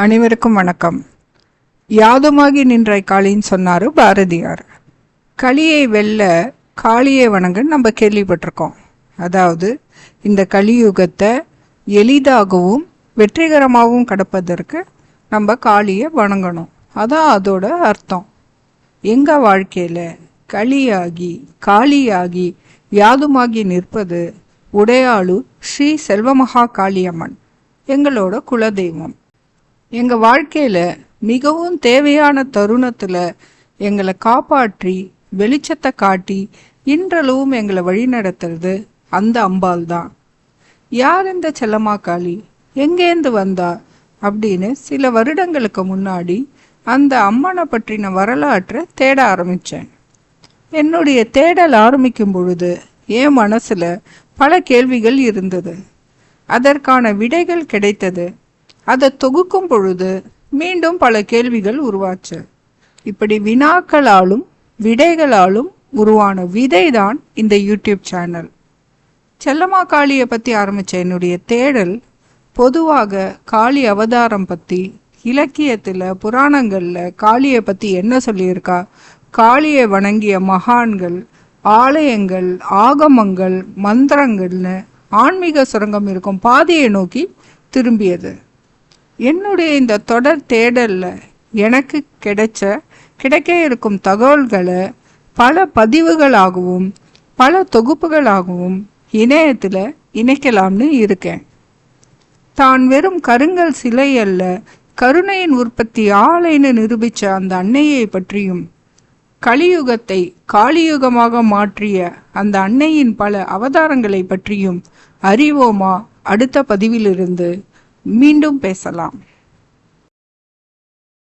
அனைவருக்கும் வணக்கம். யாதுமாகி நின்றாய் காளின்னு சொன்னாரு பாரதியார். களியை வெல்ல காளியை வணங்க நம்ம கேள்விப்பட்டிருக்கோம். அதாவது இந்த கலியுகத்தை எளிதாகவும் வெற்றிகரமாகவும் கடப்பதற்கு நம்ம காளியை வணங்கணும். அதான் அதோட அர்த்தம். எங்க வாழ்க்கையில களியாகி காளியாகி யாதுமாகி நிற்பது உடையாளு ஸ்ரீ செல்வமகா காளியம்மன், எங்களோட குலதெய்வம். எங்க வாழ்க்கையில மிகவும் தேவையான தருணத்துல எங்களை காப்பாற்றி வெளிச்சத்தை காட்டி இன்றளவும் எங்களை வழி நடத்துறது அந்த அம்பாள் தான். யார் இந்த செல்லம்மா காளி, எங்கேருந்து வந்தா அப்படின்னு சில வருடங்களுக்கு முன்னாடி அந்த அம்மனை பற்றின வரலாற்றை தேட ஆரம்பிச்சேன். என்னுடைய தேடல் ஆரம்பிக்கும் பொழுது என் மனசுல பல கேள்விகள் இருந்தது. அதற்கான விடைகள் கிடைத்தது. அதை தொகுக்கும் பொழுது மீண்டும் பல கேள்விகள் உருவாச்சு. இப்படி வினாக்களாலும் விடைகளாலும் உருவான விதைதான் இந்த யூடியூப் சேனல். செல்லம்மா காளியை பற்றி ஆரம்பித்த என்னுடைய தேடல் பொதுவாக காளி அவதாரம் பற்றி, இலக்கியத்தில் புராணங்களில் காளியை பற்றி என்ன சொல்லியிருக்கா, காளியை வணங்கிய மகான்கள், ஆலயங்கள், ஆகமங்கள், மந்திரங்கள்னு ஆன்மீக சுரங்கம் இருக்கும் பாதையை நோக்கி திரும்பியது. என்னுடைய இந்த தொடர் தேடல்ல எனக்கு கிடைக்க இருக்கும் தகவல்களை பல பதிவுகளாகவும் பல தொகுப்புகளாகவும் இணையத்துல இணைக்கலாம்னு இருக்கேன். தான் வெறும் கருங்கல் சிலை அல்ல, கருணையின் உற்பத்தி ஆலைன்னு நிரூபிச்ச அந்த அன்னையை பற்றியும், கலியுகத்தை காளியுகமாக மாற்றிய அந்த அன்னையின் பல அவதாரங்களை பற்றியும் அறிவோமா? அடுத்த பதிவிலிருந்து மீண்டும் பேசலாம்.